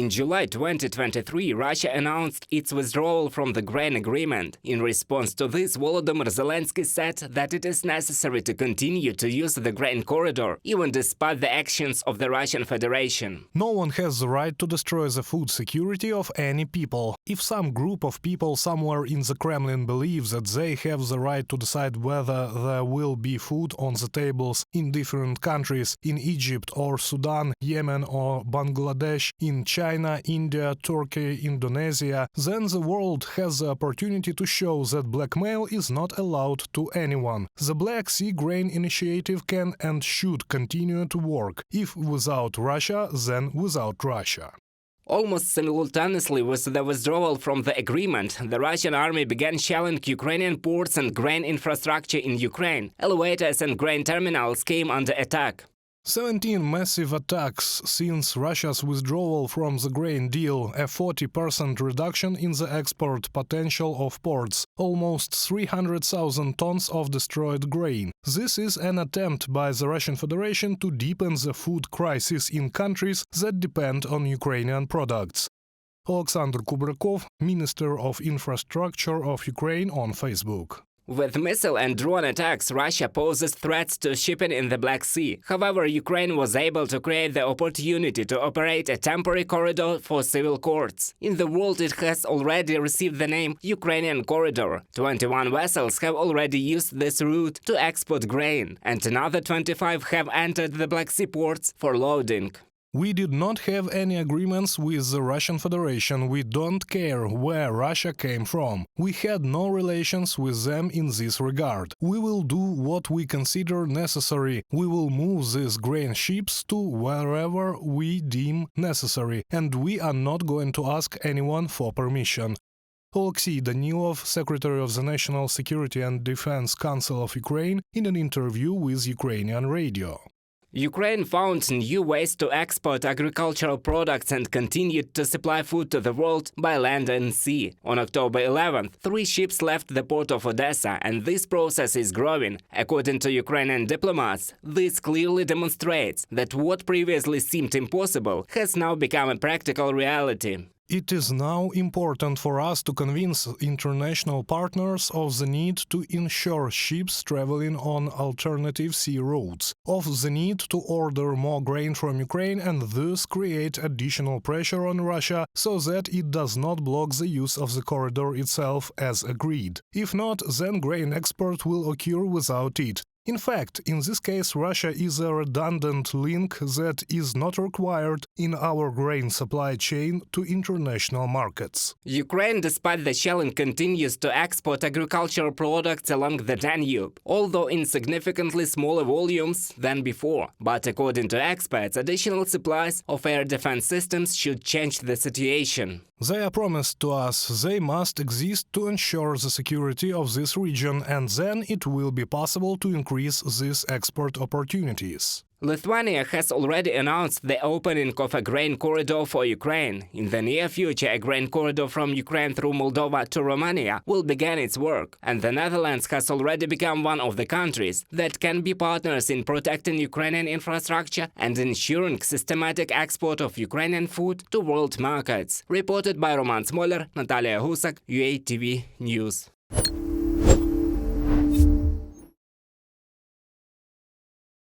In July 2023, Russia announced its withdrawal from the grain agreement. In response to this, Volodymyr Zelensky said that it is necessary to continue to use the grain corridor, even despite the actions of the Russian Federation. No one has the right to destroy the food security of any people. If some group of people somewhere in the Kremlin believes that they have the right to decide whether there will be food on the tables in different countries, in Egypt or Sudan, Yemen or Bangladesh, in China, India, Turkey, Indonesia, then the world has the opportunity to show that blackmail is not allowed to anyone. The Black Sea Grain Initiative can and should continue to work. If without Russia, then without Russia. Almost simultaneously with the withdrawal from the agreement, the Russian army began shelling Ukrainian ports and grain infrastructure in Ukraine. Elevators and grain terminals came under attack. 17 massive attacks since Russia's withdrawal from the grain deal, a 40% reduction in the export potential of ports, almost 300,000 tons of destroyed grain. This is an attempt by the Russian Federation to deepen the food crisis in countries that depend on Ukrainian products. Oleksandr Kubrakov, Minister of Infrastructure of Ukraine, on Facebook. With missile and drone attacks, Russia poses threats to shipping in the Black Sea. However, Ukraine was able to create the opportunity to operate a temporary corridor for civil courts. In the world, it has already received the name Ukrainian Corridor. 21 vessels have already used this route to export grain, and another 25 have entered the Black Sea ports for loading. We did not have any agreements with the Russian Federation. We don't care where Russia came from. We had no relations with them in this regard. We will do what we consider necessary. We will move these grain ships to wherever we deem necessary, and we are not going to ask anyone for permission. Oleksiy Danilov, Secretary of the National Security and Defense Council of Ukraine, in an interview with Ukrainian radio. Ukraine found new ways to export agricultural products and continued to supply food to the world by land and sea. On October 11th, 3 ships left the port of Odessa, and this process is growing. According to Ukrainian diplomats, this clearly demonstrates that what previously seemed impossible has now become a practical reality. It is now important for us to convince international partners of the need to ensure ships traveling on alternative sea routes, of the need to order more grain from Ukraine and thus create additional pressure on Russia so that it does not block the use of the corridor itself as agreed. If not, then grain export will occur without it. In fact, in this case, Russia is a redundant link that is not required in our grain supply chain to international markets. Ukraine, despite the shelling, continues to export agricultural products along the Danube, although in significantly smaller volumes than before. But according to experts, additional supplies of air defense systems should change the situation. They are promised to us. They must exist to ensure the security of this region, and then it will be possible to increase these export opportunities. Lithuania has already announced the opening of a grain corridor for Ukraine. In the near future, a grain corridor from Ukraine through Moldova to Romania will begin its work, and the Netherlands has already become one of the countries that can be partners in protecting Ukrainian infrastructure and ensuring systematic export of Ukrainian food to world markets. Reported by Roman Smoler, Natalia Husak, UATV News.